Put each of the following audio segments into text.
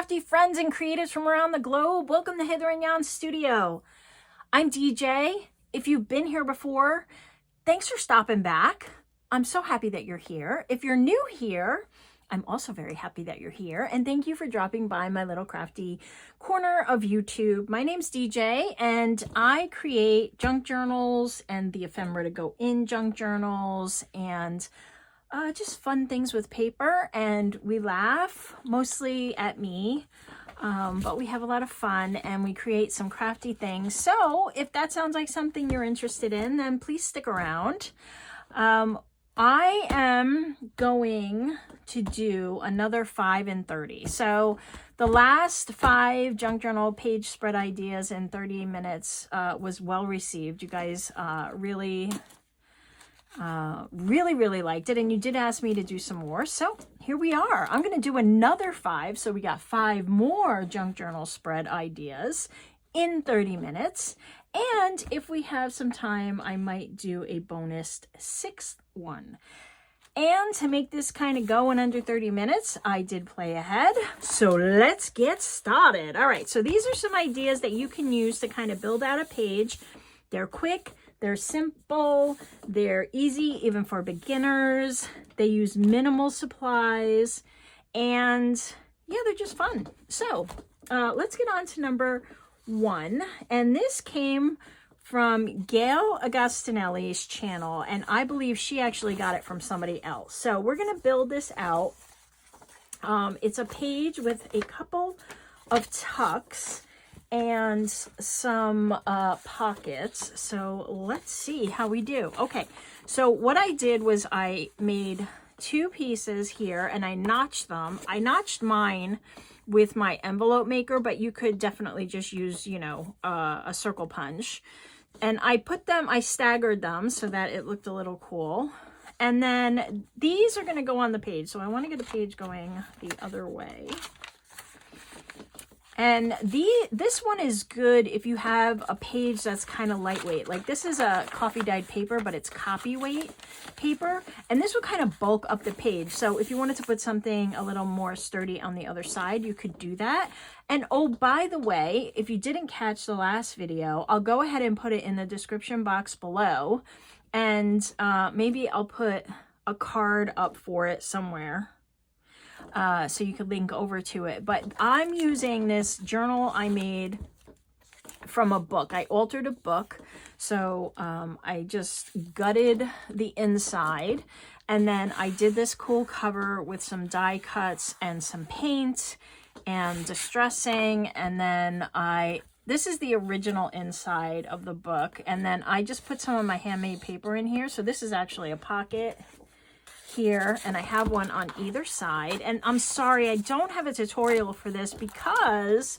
crafty friends and creatives from around the globe. Welcome to Hither and Yon Studio. I'm DJ. If you've been here before, thanks for stopping back. I'm so happy that you're here. If you're new here, I'm also very happy that you're here. And thank you for dropping by my little crafty corner of YouTube. My name's DJ and I create junk journals and the ephemera to go in junk journals and just fun things with paper, and we laugh mostly at me, but we have a lot of fun and we create some crafty things. So if that sounds like something you're interested in, then please stick around. I am going to do another 5 in 30. So the last 5 junk journal page spread ideas in 30 minutes was well received. You guys really liked it, and you did ask me to do some more, so here we are. I'm going to do another 5, so we got 5 more junk journal spread ideas in 30 minutes, and if we have some time, I might do a bonus 6th one. And to make this kind of go in under 30 minutes, I did play ahead, so let's get started. All right, so these are some ideas that you can use to kind of build out a page. They're quick, they're simple, they're easy even for beginners. They use minimal supplies, and yeah, they're just fun. So let's get on to number 1. And this came from Gail Agostinelli's channel, and I believe she actually got it from somebody else. So we're going to build this out. It's a page with a couple of tucks and some pockets. So let's see how we do. Okay, so what I did was I made 2 pieces here and I notched them. I notched mine with my envelope maker, but you could definitely just use, you know, a circle punch. And I staggered them so that it looked a little cool. And then these are going to go on the page. So I want to get the page going the other way. And this one is good if you have a page that's kind of lightweight. Like this is a coffee dyed paper, but it's copy weight paper. And this would kind of bulk up the page. So if you wanted to put something a little more sturdy on the other side, you could do that. And oh, by the way, if you didn't catch the last video, I'll go ahead and put it in the description box below. And maybe I'll put a card up for it somewhere. So you could link over to it. But I'm using this journal I made from a book. I altered a book. So I just gutted the inside. And then I did this cool cover with some die cuts and some paint and distressing. And then this is the original inside of the book. And then I just put some of my handmade paper in here. So this is actually a pocket here, and I have one on either side. And I'm sorry, I don't have a tutorial for this because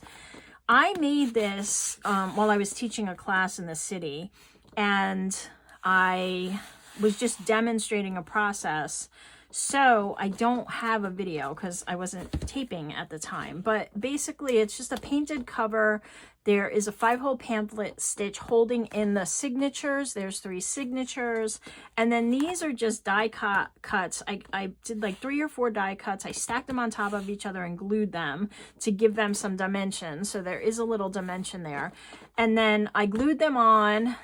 I made this while I was teaching a class in the city, and I was just demonstrating a process. So I don't have a video because I wasn't taping at the time. But basically, it's just a painted cover. There is a 5-hole pamphlet stitch holding in the signatures. There's 3 signatures. And then these are just die cuts. I did like 3 or 4 die cuts. I stacked them on top of each other and glued them to give them some dimension. So there is a little dimension there. And then I glued them on,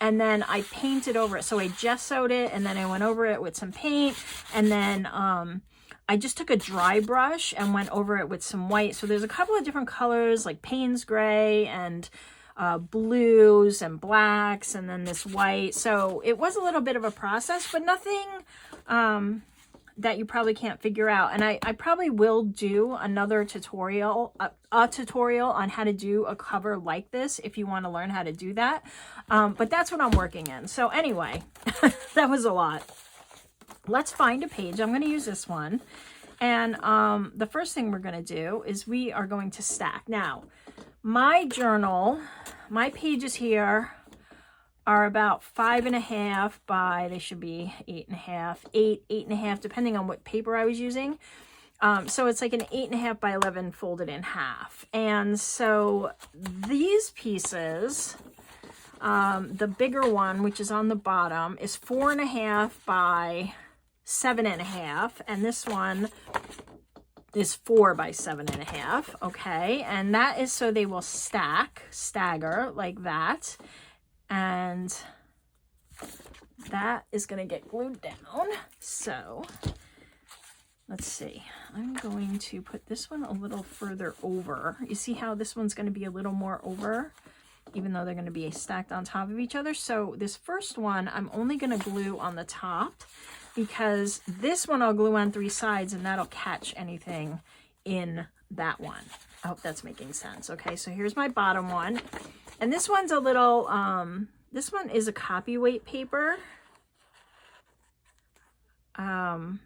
and then I painted over it. So I gessoed it, and then I went over it with some paint, and then I just took a dry brush and went over it with some white. So there's a couple of different colors like Payne's gray and blues and blacks, and then this white. So it was a little bit of a process, but nothing that you probably can't figure out. And I probably will do another tutorial, a tutorial on how to do a cover like this if you want to learn how to do that. But that's what I'm working in. So anyway, that was a lot. Let's find a page. I'm going to use this one. And the first thing we're going to do is we are going to stack. Now, my journal, my pages here are about 5.5 by, they should be 8.5, 8.5, depending on what paper I was using. So it's like an 8.5 by 11 folded in half. And so these pieces, the bigger one, which is on the bottom, is 4.5 by 7.5, and this one is 4 by 7.5. Okay, and that is so they will stagger like that, and that is going to get glued down. So let's see, I'm going to put this one a little further over. You see how this one's going to be a little more over, even though they're going to be stacked on top of each other. So this first one, I'm only going to glue on the top, because this one I'll glue on 3 sides and that'll catch anything in that one. I hope that's making sense. Okay, so here's my bottom one. And this one's a little, this one is a copy weight paper. And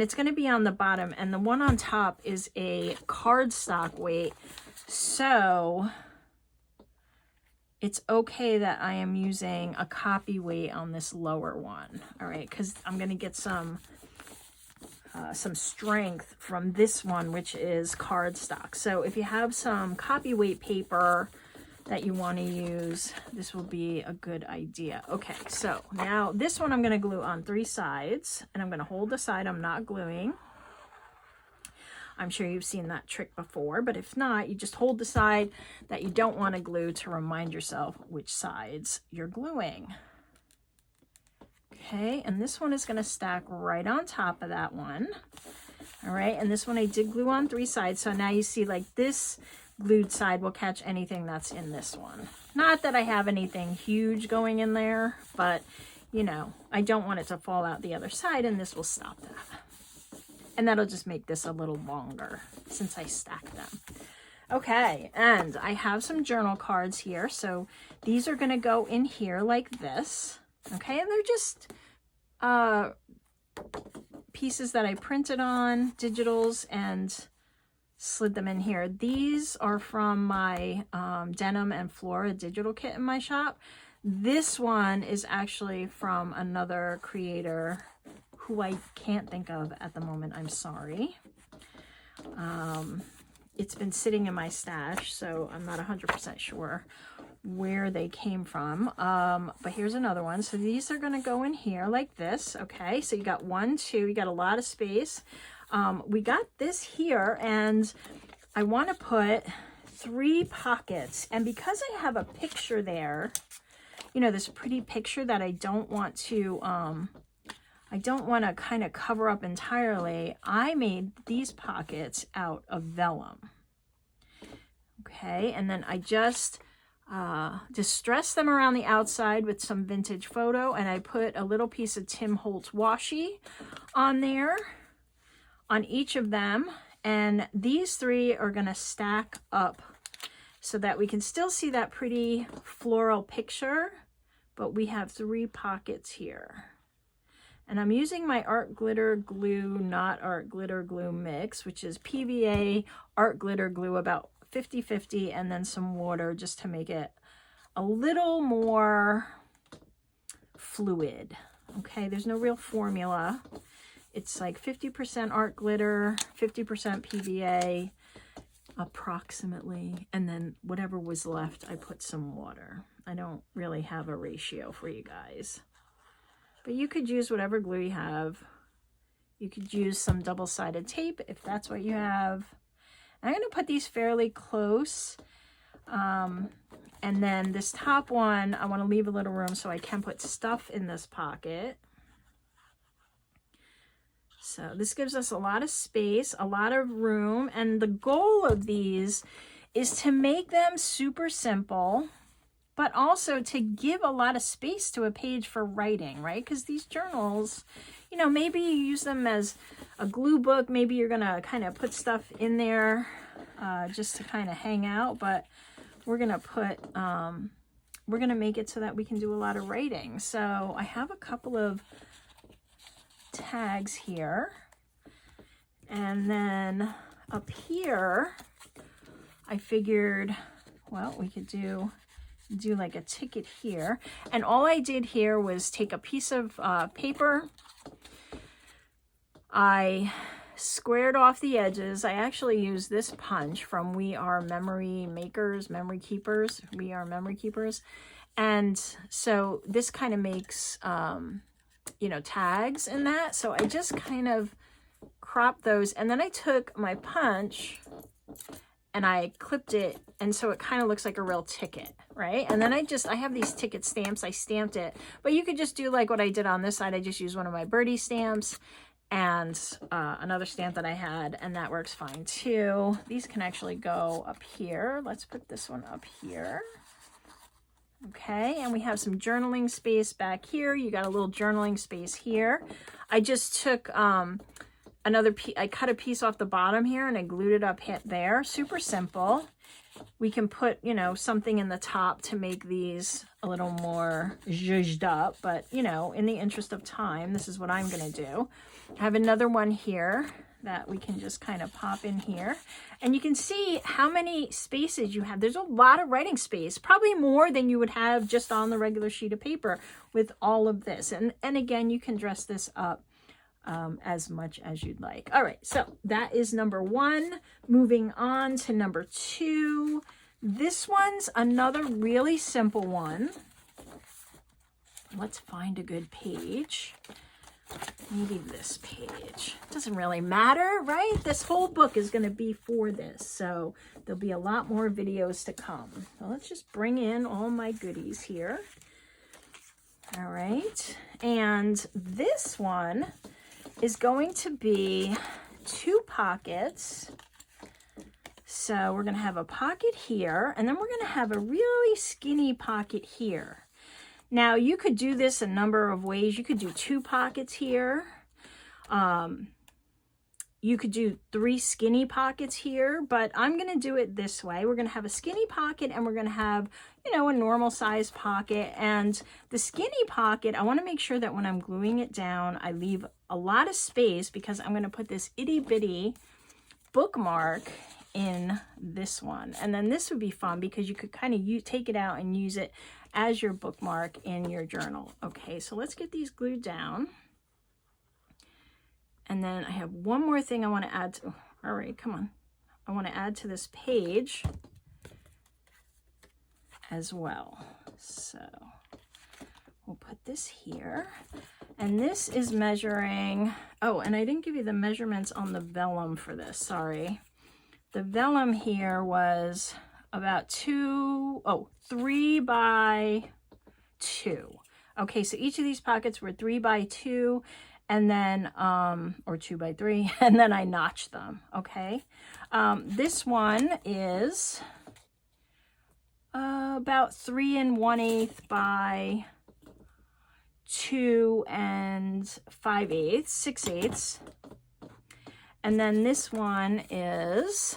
it's going to be on the bottom, and the one on top is a cardstock weight. So it's okay that I am using a copy weight on this lower one. All right, because I'm going to get some strength from this one, which is cardstock. So if you have some copy weight paper that you want to use, this will be a good idea. Okay, so now this one I'm going to glue on 3 sides, and I'm going to hold the side I'm not gluing. I'm sure you've seen that trick before, but if not, you just hold the side that you don't want to glue to remind yourself which sides you're gluing. Okay, and this one is going to stack right on top of that one. All right, and this one I did glue on 3 sides, so now you see like this glued side will catch anything that's in this one. Not that I have anything huge going in there, but you know, I don't want it to fall out the other side, and this will stop that. And that'll just make this a little longer since I stacked them. Okay, and I have some journal cards here. So these are going to go in here like this. Okay, and they're just pieces that I printed on, digitals, and slid them in here. These are from my Denim and Flora digital kit in my shop. This one is actually from another creator who I can't think of at the moment. I'm sorry. It's been sitting in my stash, so I'm not 100% sure where they came from. But here's another one. So these are going to go in here like this. Okay, so you got 1, 2, you got a lot of space. We got this here, and I want to put 3 pockets. And because I have a picture there, you know, this pretty picture that I don't want to kind of cover up entirely, I made these pockets out of vellum. Okay, and then I just distressed them around the outside with some vintage photo, and I put a little piece of Tim Holtz washi on there on each of them, and these 3 are going to stack up so that we can still see that pretty floral picture, but we have 3 pockets here. And I'm using my art glitter glue, not art glitter glue mix, which is PVA art glitter glue, about 50-50, and then some water just to make it a little more fluid. Okay, there's no real formula. It's like 50% art glitter, 50% PVA, approximately, and then whatever was left, I put some water. I don't really have a ratio for you guys. But you could use whatever glue you have. You could use some double-sided tape if that's what you have. And I'm going to put these fairly close. And then this top one, I want to leave a little room so I can put stuff in this pocket. So this gives us a lot of space, a lot of room. And the goal of these is to make them super simple, but also to give a lot of space to a page for writing, right? Because these journals, you know, maybe you use them as a glue book. Maybe you're going to kind of put stuff in there just to kind of hang out. But we're going to put, we're going to make it so that we can do a lot of writing. So I have a couple of tags here. And then up here, I figured, well, we could do like a ticket here, and all I did here was take a piece of paper. I squared off the edges. I actually used this punch from We Are Memory Makers, Memory Keepers. We Are Memory Keepers. And so this kind of makes you know, tags in that. So I just kind of cropped those, and then I took my punch and I clipped it, and so it kind of looks like a real ticket, right? And then I have these ticket stamps, I stamped it, but you could just do like what I did on this side. I just used one of my birdie stamps and another stamp that I had, and that works fine too. These can actually go up here. Let's put this one up here. Okay, and we have some journaling space back here. You got a little journaling space here. I just took another piece, I cut a piece off the bottom here and I glued it up there. Super simple. We can put, you know, something in the top to make these a little more zhuzhed up, but you know, in the interest of time, this is what I'm gonna do. I have another one here that we can just kind of pop in here, and you can see how many spaces you have. There's a lot of writing space, probably more than you would have just on the regular sheet of paper with all of this. And again, you can dress this up as much as you'd like. All right, so that is number 1. Moving on to number 2. This one's another really simple one. Let's find a good page. Maybe this page. Doesn't really matter, right? This whole book is going to be for this, so there'll be a lot more videos to come. So let's just bring in all my goodies here. All right, and this one is going to be 2 pockets. So we're going to have a pocket here, and then we're going to have a really skinny pocket here. Now you could do this a number of ways. You could do 2 pockets here. You could do 3 skinny pockets here, but I'm going to do it this way. We're going to have a skinny pocket, and we're going to have, you know, a normal size pocket. And the skinny pocket, I want to make sure that when I'm gluing it down, I leave a lot of space, because I'm going to put this itty bitty bookmark in this one. And then this would be fun because you could kind of take it out and use it as your bookmark in your journal. Okay, so let's get these glued down. And then I have one more thing I want to add to, all right, come on. I want to add to this page as well. So we'll put this here. And this is measuring, oh, and I didn't give you the measurements on the vellum for this, sorry. The vellum here was about 3 by 2. Okay, so each of these pockets were 3 by 2, and then, or 2 by 3, and then I notched them, okay? This one is about 3 1/8 by 2 5/8, 6/8. And then this one is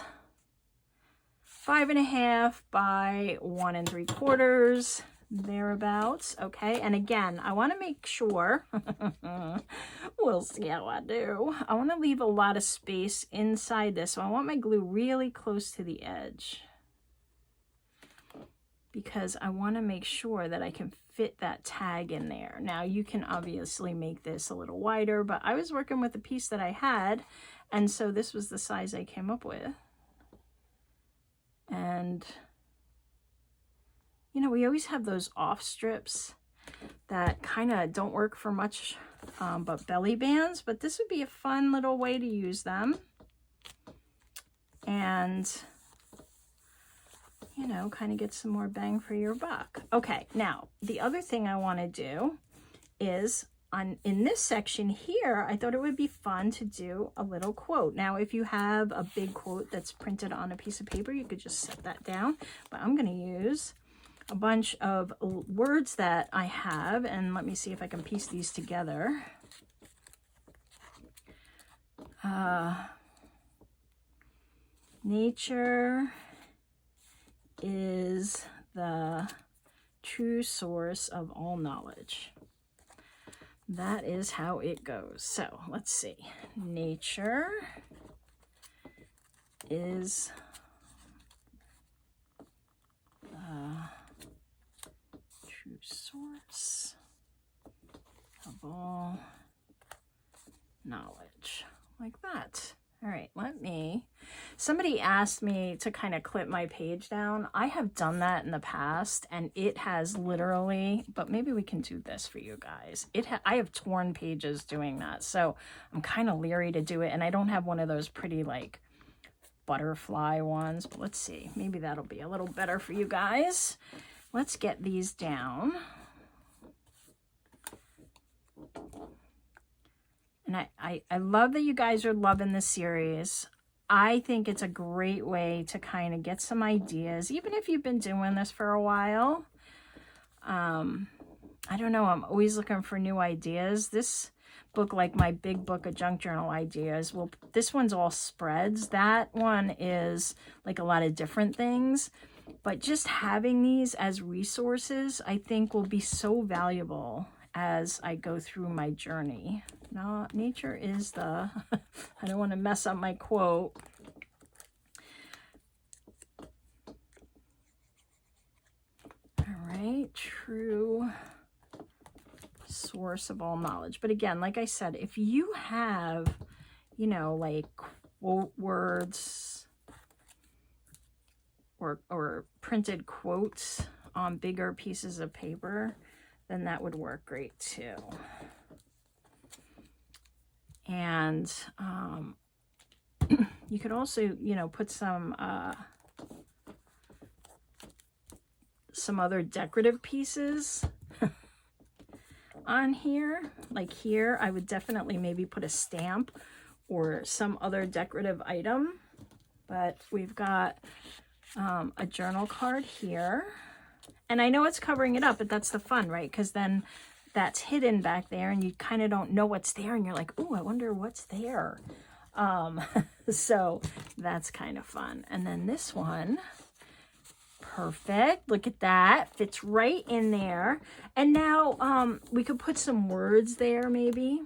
5 1/2 by 1 3/4, thereabouts. Okay, and again, I want to make sure, we'll see how I do. I want to leave a lot of space inside this, so I want my glue really close to the edge, because I want to make sure that I can fit that tag in there. Now you can obviously make this a little wider, but I was working with the piece that I had, and so this was the size I came up with. And you know, we always have those off strips that kind of don't work for much but belly bands, but this would be a fun little way to use them. And you know, kind of get some more bang for your buck. Okay, now the other thing I want to do is in this section here, I thought it would be fun to do a little quote. Now, if you have a big quote that's printed on a piece of paper, you could just set that down, but I'm going to use a bunch of words that I have, and let me see if I can piece these together. Nature is the true source of all knowledge. That is how it goes. So let's see. Nature is the true source of all knowledge. Like that. All right, let me. Somebody asked me to kind of clip my page down. I have done that in the past, and it has literally, but maybe we can do this for you guys. I have torn pages doing that, so I'm kind of leery to do it, and I don't have one of those pretty like butterfly ones, but let's see. Maybe that'll be a little better for you guys. Let's get these down. And I love that you guys are loving this series. I think it's a great way to kind of get some ideas, even if you've been doing this for a while. I don't know, I'm always looking for new ideas. This book, like my big book of junk journal ideas, well, this one's all spreads. That one is like a lot of different things. But just having these as resources, I think will be so valuable as I go through my journey. No, nature is the, I don't want to mess up my quote. All right, true source of all knowledge. But again, like I said, if you have, you know, like quote words or printed quotes on bigger pieces of paper, then that would work great too. And you could also, you know, put some other decorative pieces on here. Like here, I would definitely maybe put a stamp or some other decorative item. But we've got a journal card here. And I know it's covering it up, but that's the fun, right? Because then that's hidden back there and you kind of don't know what's there and you're like, oh, I wonder what's there. So that's kind of fun. And then this one, perfect. Look at that. Fits right in there. And now we could put some words there maybe.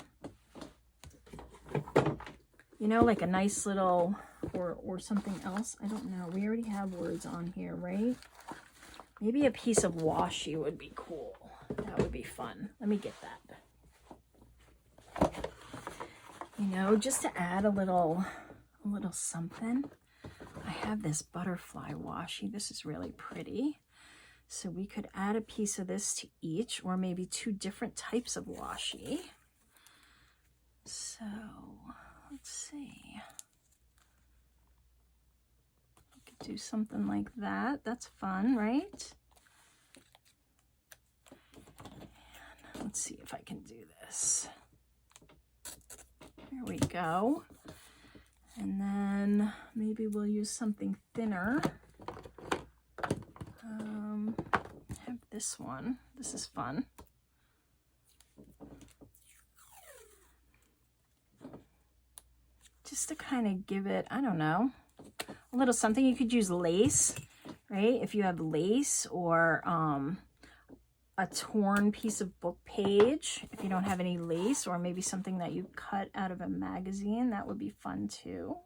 You know, like a nice little, or something else. I don't know. We already have words on here, right? Maybe a piece of washi would be cool. That would be fun. Let me get that. You know, just to add a little something. I have this butterfly washi. This is really pretty. So we could add a piece of this to each, or maybe two different types of washi. So let's see. We could do something like that. That's fun, right? And let's see if I can do this. There we go. And then maybe we'll use something thinner. Have this one. This is fun. Just to kind of give it, I don't know, a little something. You could use lace, right? If you have lace, or a torn piece of book page, if you don't have any lace, or maybe something that you cut out of a magazine, that would be fun too.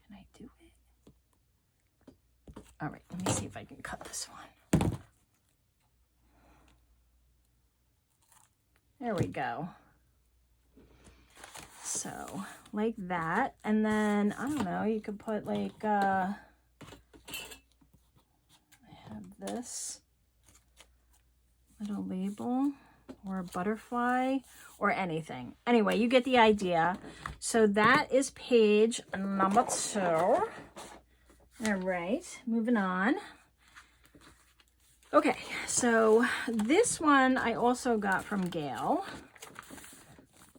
Can I do it? All right, let me see if I can cut this one. There we go. So like that. And then, I don't know, you could put like, I have this little label, or a butterfly, or anything. Anyway, you get the idea. So that is page number 2. All right, moving on. Okay, so this one I also got from Gail.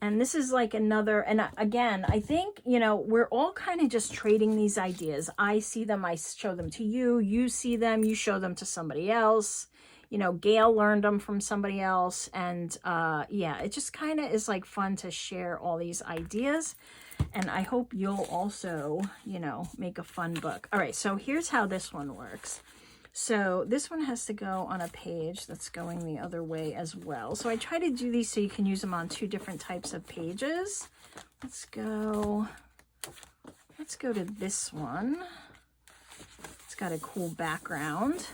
And this is like another, and again, I think, you know, we're all kind of just trading these ideas. I see them, I show them to you, you see them, you show them to somebody else. You know, Gail learned them from somebody else. And yeah, it just kind of is like fun to share all these ideas. And I hope you'll also, you know, make a fun book. All right, so here's how this one works. So this one has to go on a page that's going the other way as well. So I try to do these so you can use them on 2 different types of pages. Let's go to this one. It's got a cool background.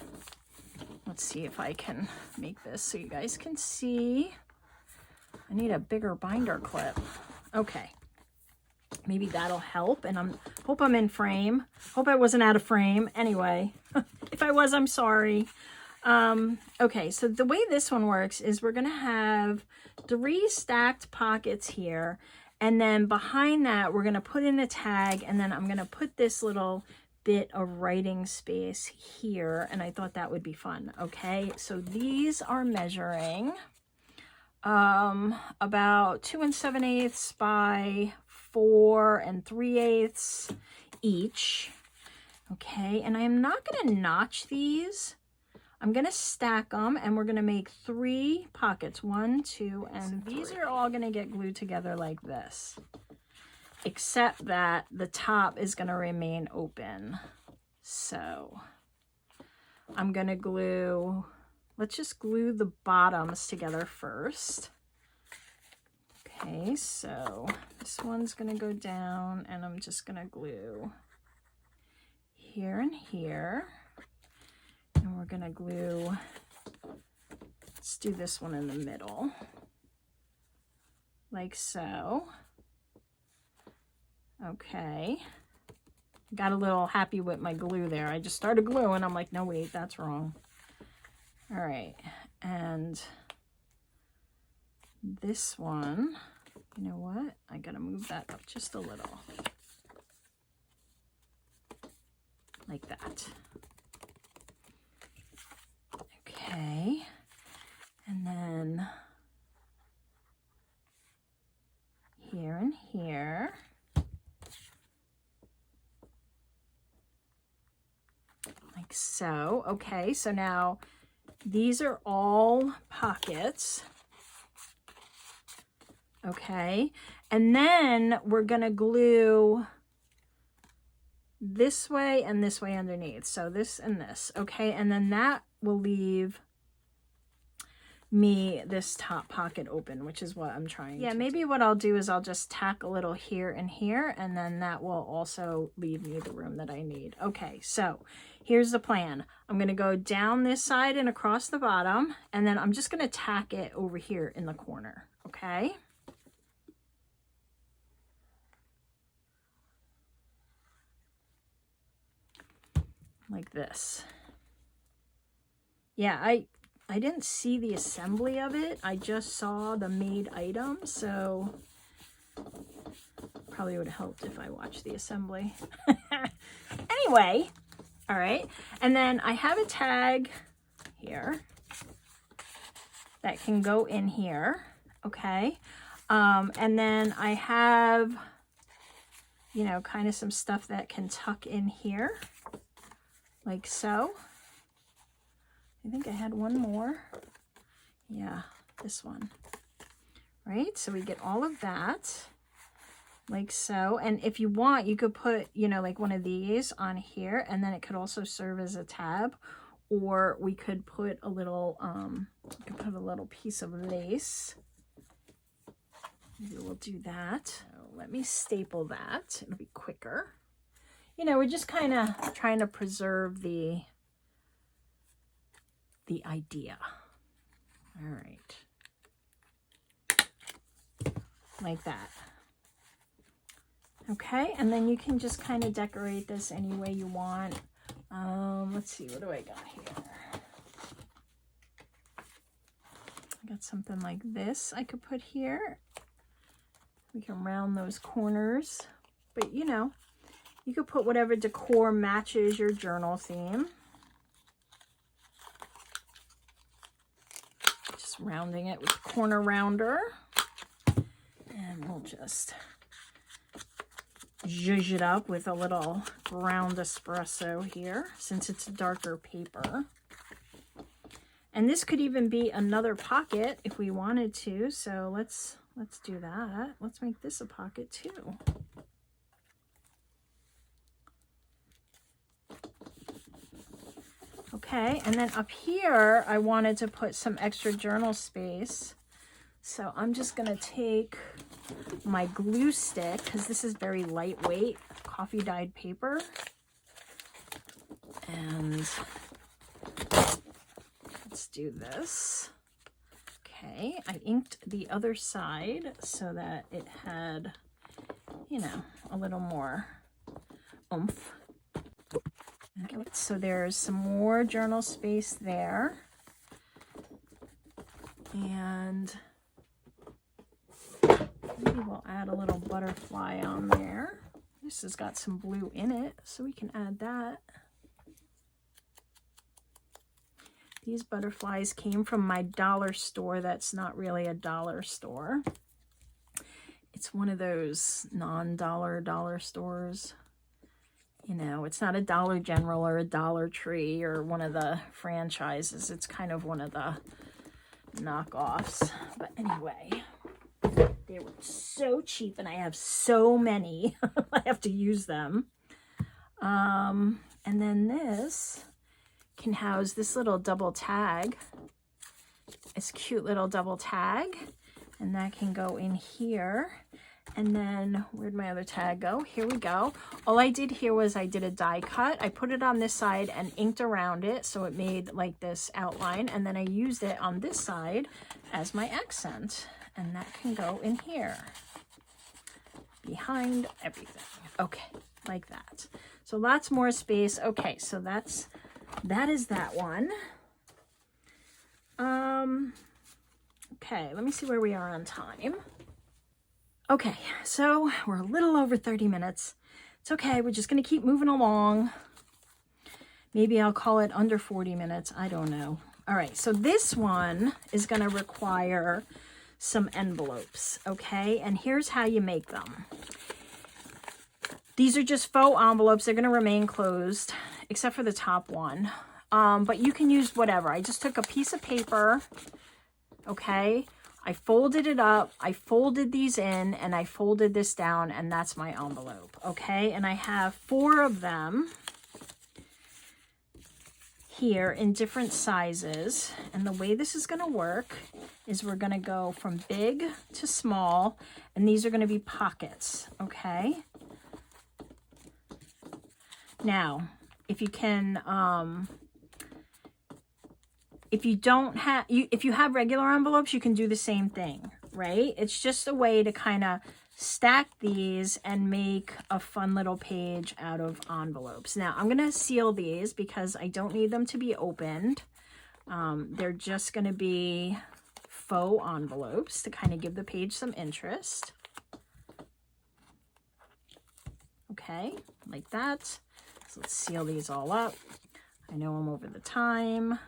Let's see if I can make this so you guys can see. I need a bigger binder clip. Okay. Maybe that'll help. And hope I'm in frame. Hope I wasn't out of frame. Anyway, if I was, I'm sorry. Okay, so the way this one works is we're going to have 3 stacked pockets here. And then behind that, we're going to put in a tag. And then I'm going to put this little bit of writing space here. And I thought that would be fun. Okay, so these are measuring about 2 7/8 by 4 3/8 each. Okay, and I am not going to notch these. I'm going to stack them, and we're going to make 3 pockets. 1, 2, and 3. These are all going to get glued together like this, except that the top is going to remain open. So I'm going to glue, let's just glue the bottoms together first. Okay, so this one's going to go down, and I'm just going to glue here and here. And we're going to glue, let's do this one in the middle, like so. Okay. Got a little happy with my glue there. I just started gluing. I'm like, no, wait, that's wrong. All right. And this one, you know what? I got to move that up just a little. Like that. Okay, and then here and here. Like so. Okay, so now these are all pockets. Okay, and then we're gonna glue this way and this way underneath. So this and this. Okay, and then that will leave me this top pocket open, which is what I'm trying to maybe do. What I'll do is I'll just tack a little here and here, and then that will also leave me the room that I need. Okay, so here's the plan. I'm going to go down this side and across the bottom, and then I'm just going to tack it over here in the corner. Okay. Like this. Yeah, I didn't see the assembly of it. I just saw the made item, so probably would have helped if I watched the assembly. Anyway, all right. And then I have a tag here that can go in here, okay? And then I have, you know, kind of some stuff that can tuck in here, like so. I think I had one more. Yeah, this one. Right? So we get all of that, like so. And if you want, you could put, you know, like one of these on here, and then it could also serve as a tab. Or we could put a little, piece of lace. Maybe we'll do that. So let me staple that. It'll be quicker. You know, we're just kind of trying to preserve the idea. All right. Like that. Okay, and then you can just kind of decorate this any way you want. Let's see, what do I got here? I got something like this I could put here. We can round those corners. But, you know, you could put whatever decor matches your journal theme. Rounding it with a corner rounder, and we'll just zhuzh it up with a little ground espresso here, since it's a darker paper. And this could even be another pocket if we wanted to, so let's do that. Let's make this a pocket too. Okay, and then up here, I wanted to put some extra journal space. So I'm just going to take my glue stick, because this is very lightweight, coffee dyed paper. And let's do this. Okay, I inked the other side so that it had you know, a little more oomph. Okay, so there's some more journal space there. And maybe we'll add a little butterfly on there. This has got some blue in it, so we can add that. These butterflies came from my dollar store that's not really a dollar store. It's one of those non-dollar stores. You know, it's not a Dollar General or a Dollar Tree or one of the franchises. It's kind of one of the knockoffs. But anyway, they were so cheap and I have so many. I have to use them. And then this can house this little double tag. This cute little double tag. And that can go in here. And then, where'd my other tag go? Here we go. All I did here was I did a die cut. I put it on this side and inked around it so it made like this outline. And then I used it on this side as my accent. And that can go in here. Behind everything. Okay, like that. So lots more space. Okay, so that is that one. Okay, let me see where we are on time. Okay, so we're a little over 30 minutes. It's okay, we're just going to keep moving along. Maybe I'll call it under 40 minutes. I don't know. All right, so this one is going to require some envelopes, okay? And here's how you make them. These are just faux envelopes. They're going to remain closed, except for the top one. But you can use whatever. I just took a piece of paper, okay? I folded it up, I folded these in, and I folded this down, and that's my envelope, okay? And I have 4 of them here in different sizes. And the way this is gonna work is we're gonna go from big to small, and these are gonna be pockets, okay? Now, if you can, if you have regular envelopes, you can do the same thing, right? It's just a way to kind of stack these and make a fun little page out of envelopes. Now, I'm going to seal these because I don't need them to be opened. They're just going to be faux envelopes to kind of give the page some interest. Okay, like that. So let's seal these all up. I know I'm over the time.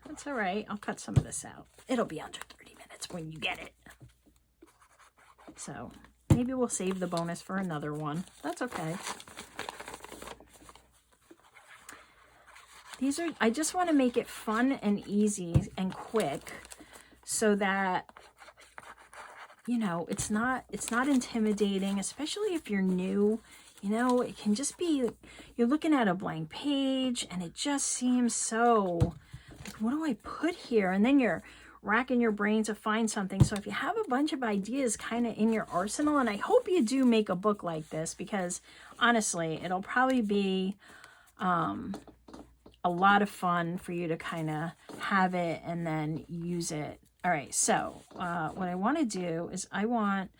That's all right. I'll cut some of this out. It'll be under 30 minutes when you get it. So maybe we'll save the bonus for another one. That's okay. These are, I just want to make it fun and easy and quick so that, you know, it's not intimidating, especially if you're new. You know, it can just be, you're looking at a blank page and it just seems so, like, what do I put here? And then you're racking your brain to find something. So if you have a bunch of ideas kind of in your arsenal, and I hope you do make a book like this, because honestly, it'll probably be a lot of fun for you to kind of have it and then use it. All right, so what I want to do is I want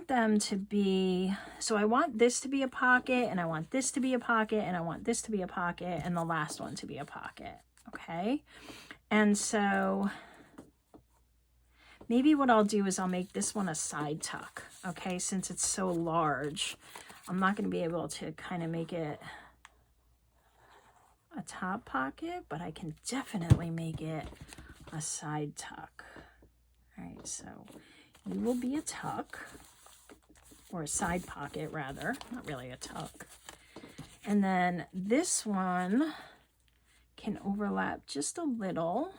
them to be, so I want this to be a pocket, and I want this to be a pocket, and I want this to be a pocket, and the last one to be a pocket, okay? And so maybe what I'll do is I'll make this one a side tuck, okay? Since it's so large, I'm not going to be able to kind of make it a top pocket, but I can definitely make it a side tuck. All right, so you will be a tuck, or a side pocket rather, not really a tuck. And then this one can overlap just a little.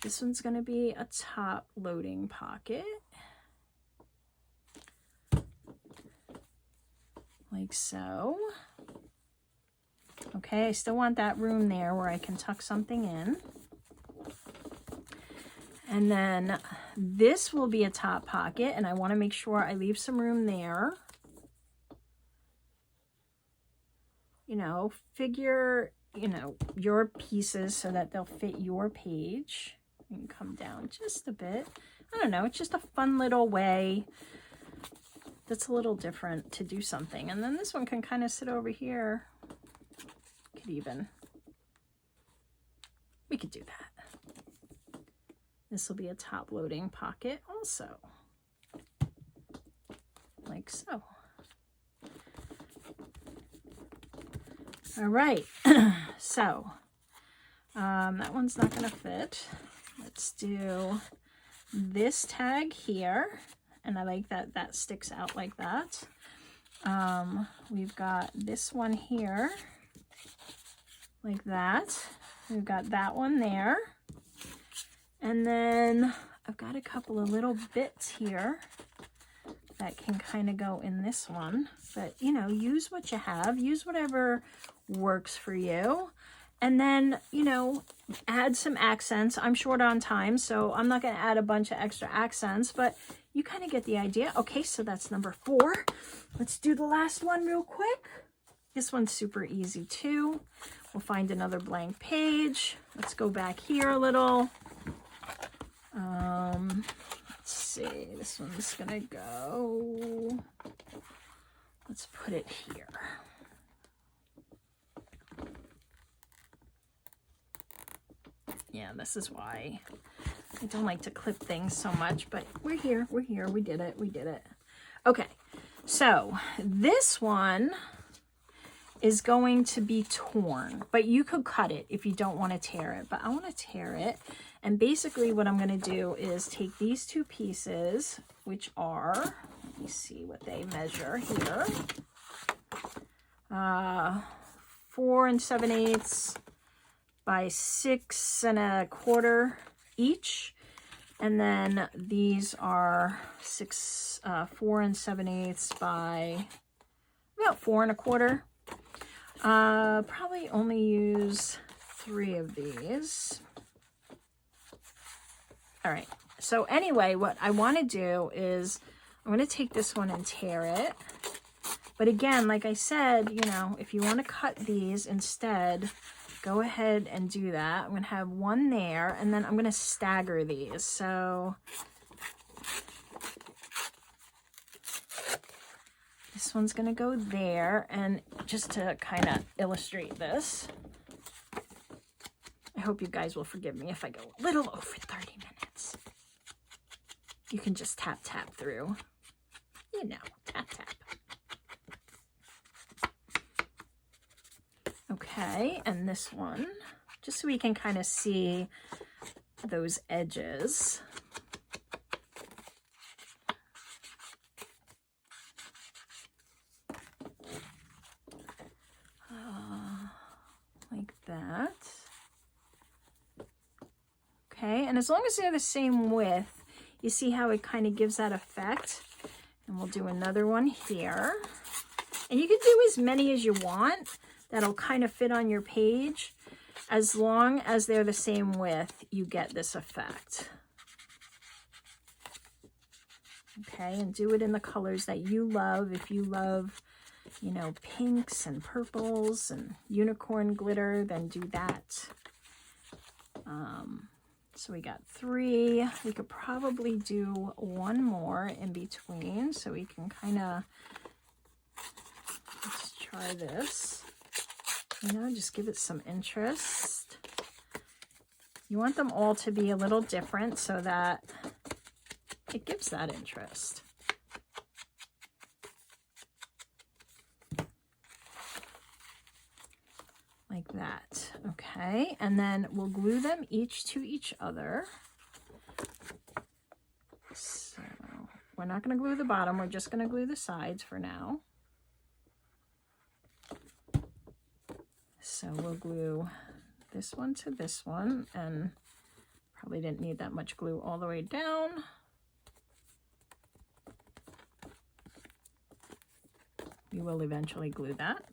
This one's going to be a top loading pocket, like so. Okay, I still want that room there where I can tuck something in. And then this will be a top pocket, and I want to make sure I leave some room there. You know, figure, you know, your pieces so that they'll fit your page. You can come down just a bit. I don't know, it's just a fun little way that's a little different to do something. And then this one can kind of sit over here. We could do that. This will be a top loading pocket also, like so. All right, so that one's not gonna fit. Let's do this tag here, and I like that that sticks out like that. We've got this one here, like that. We've got that one there. And then I've got a couple of little bits here that can kind of go in this one. But, you know, use what you have. Use whatever works for you. And then, you know, add some accents. I'm short on time, so I'm not going to add a bunch of extra accents, but you kind of get the idea. Okay, so that's number 4. Let's do the last one real quick. This one's super easy too. We'll find another blank page. Let's go back here a little. Let's see, this one's gonna go, let's put it here. Yeah, this is why I don't like to clip things so much, but we're here, we did it. Okay, so this one is going to be torn, but you could cut it if you don't want to tear it, but I want to tear it. And basically what I'm going to do is take these 2 pieces, which are, let me see what they measure here, 4 7/8 by 6 1/4 each. And then these are 4 7/8 by about 4 1/4. Probably only use 3 of these. All right, so anyway, what I want to do is I'm going to take this one and tear it. But again, like I said, you know, if you want to cut these instead, go ahead and do that. I'm going to have one there, and then I'm going to stagger these. So this one's going to go there, and just to kind of illustrate this, I hope you guys will forgive me if I go a little over 30 minutes. You can just tap, tap through. You know, tap, tap. Okay, and this one, just so we can kind of see those edges. Like that. Okay, and as long as they're the same width, you see how it kind of gives that effect. And we'll do another one here. And you can do as many as you want that'll kind of fit on your page. As long as they're the same width, you get this effect. Okay, and do it in the colors that you love. If you love, you know, pinks and purples and unicorn glitter, then do that. So we got 3. We could probably do one more in between, so we can kind of, let's try this. You know, just give it some interest. You want them all to be a little different so that it gives that interest. Like that. Okay, and then we'll glue them each to each other. So we're not going to glue the bottom, we're just going to glue the sides for now. So we'll glue this one to this one, and probably didn't need that much glue all the way down. We will eventually glue that.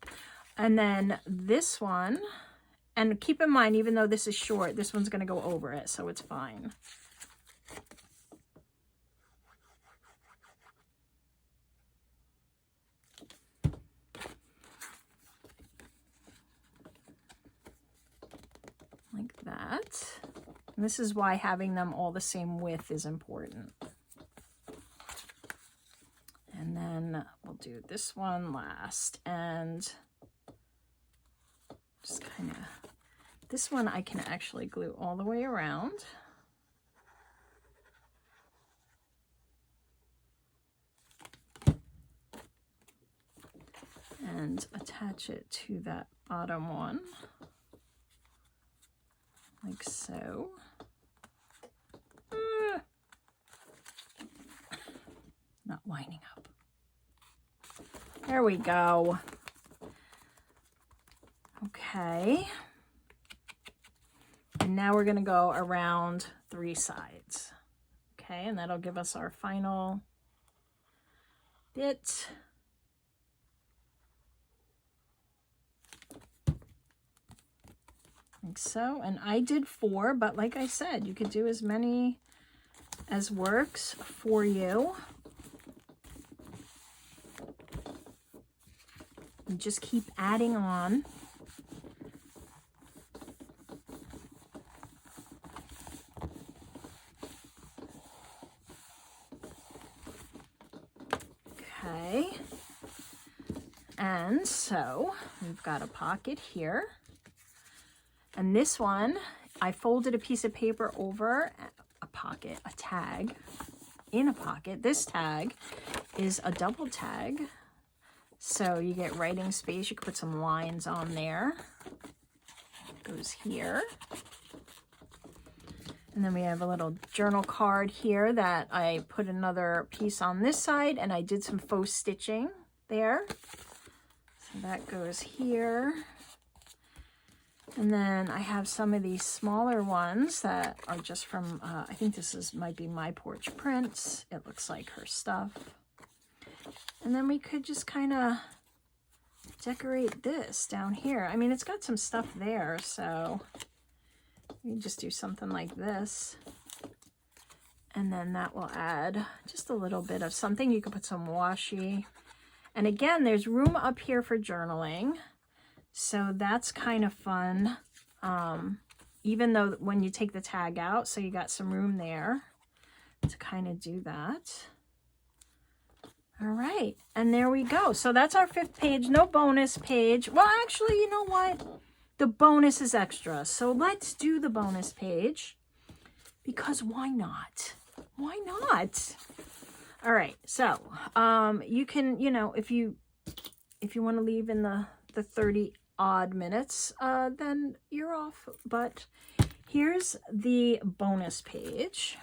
And then this one, and keep in mind, even though this is short, this one's going to go over it, so it's fine. Like that. And this is why having them all the same width is important. And then do this one last, and just kind of, this one I can actually glue all the way around. And attach it to that bottom one, like so. Not lining up. There we go. Okay. And now we're going to go around 3 sides. Okay, and that'll give us our final bit. Like so. And I did 4, but like I said, you could do as many as works for you. And just keep adding on. Okay. And so we've got a pocket here. And this one, I folded a piece of paper over a pocket, a tag in a pocket. This tag is a double tag. So you get writing space. You can put some lines on there. Goes here. And then we have a little journal card here that I put another piece on this side, and I did some faux stitching there. So that goes here. And then I have some of these smaller ones that are just from, I think this might be My Porch Prints. It looks like her stuff. And then we could just kind of decorate this down here. I mean, it's got some stuff there, so you just do something like this. And then that will add just a little bit of something. You could put some washi. And again, there's room up here for journaling. So that's kind of fun. Even though when you take the tag out, so you got some room there to kind of do that. All right, and there we go. So that's our 5th page, no bonus page. Well, actually, you know what? The bonus is extra. So let's do the bonus page, because why not? Why not? All right, so you can, you know, if you want to leave in the 30 odd minutes, then you're off. But here's the bonus page.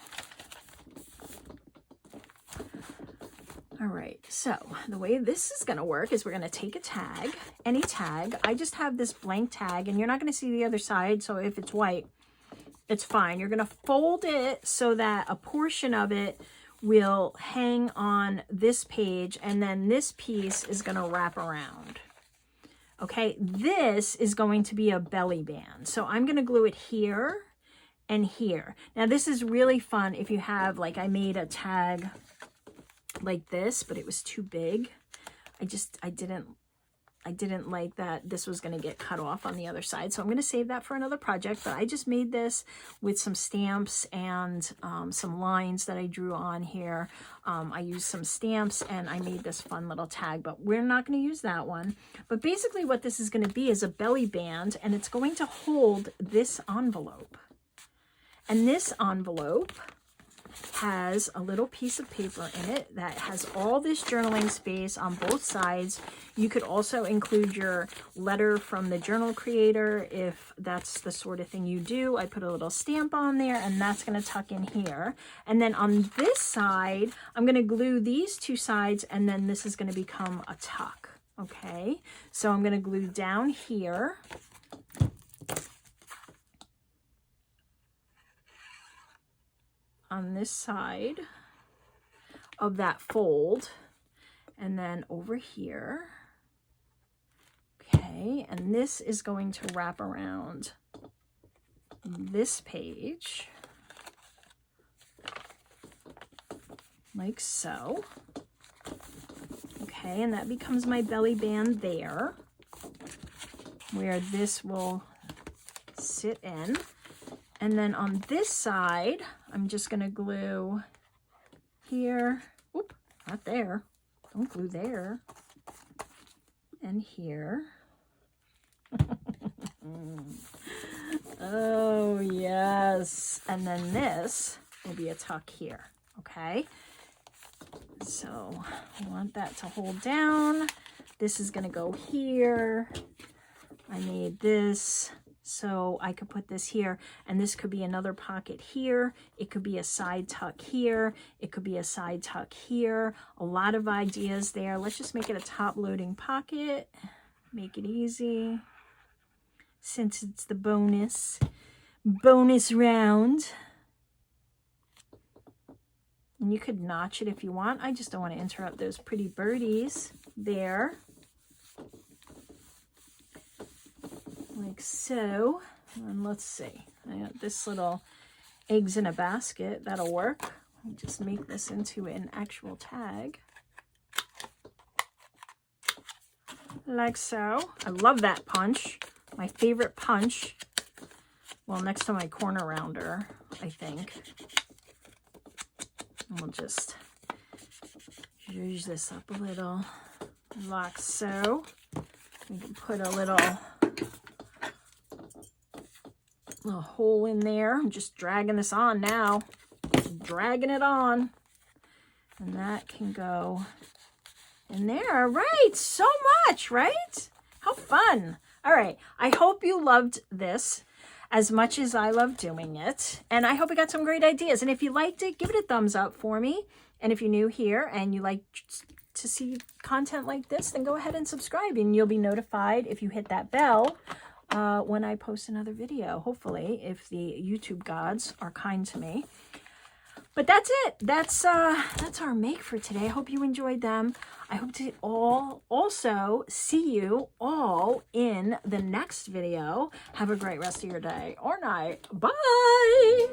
All right, so the way this is going to work is we're going to take a tag, any tag. I just have this blank tag, and you're not going to see the other side, so if it's white, it's fine. You're going to fold it so that a portion of it will hang on this page, and then this piece is going to wrap around. Okay, this is going to be a belly band. So I'm going to glue it here and here. Now this is really fun if you have, like, I made a tag like this, but it was too big. I didn't like that this was going to get cut off on the other side. So I'm going to save that for another project, but I just made this with some stamps and some lines that I drew on here. I used some stamps and I made this fun little tag, but we're not going to use that one. But basically what this is going to be is a belly band, and it's going to hold this envelope. And this envelope has a little piece of paper in it that has all this journaling space on both sides. You could also include your letter from the journal creator if that's the sort of thing you do. I put a little stamp on there, and that's going to tuck in here. And then on this side, I'm going to glue these 2 sides, and then this is going to become a tuck. Okay, so I'm going to glue down here. On this side of that fold, and then over here. Okay, and this is going to wrap around this page like so. Okay, and that becomes my belly band there, where this will sit in. And then on this side, I'm just going to glue here. Oop, not there. Don't glue there. And here. Oh, yes. And then this will be a tuck here, okay? So I want that to hold down. This is going to go here. I made this so I could put this here, and this could be another pocket here. It could be a side tuck here. It could be a side tuck here. A lot of ideas there. Let's just make it a top loading pocket. Make it easy. Since it's the bonus round. And you could notch it if you want. I just don't want to interrupt those pretty birdies there. Like so. And let's see. I got this little eggs in a basket. That'll work. Let me just make this into an actual tag. Like so. I love that punch. My favorite punch. Well, next to my corner rounder, I think. And we'll just zhuzh this up a little. Like so. We can put a little hole in there. I'm just dragging this on now. Just dragging it on. And that can go in there. Right. So much, right? How fun. All right. I hope you loved this as much as I love doing it. And I hope you got some great ideas. And if you liked it, give it a thumbs up for me. And if you're new here and you like to see content like this, then go ahead and subscribe. And you'll be notified if you hit that bell when I post another video, hopefully, if the YouTube gods are kind to me. But that's it. That's our make for today. I hope you enjoyed them. I hope to also see you all in the next video. Have a great rest of your day or night. Bye.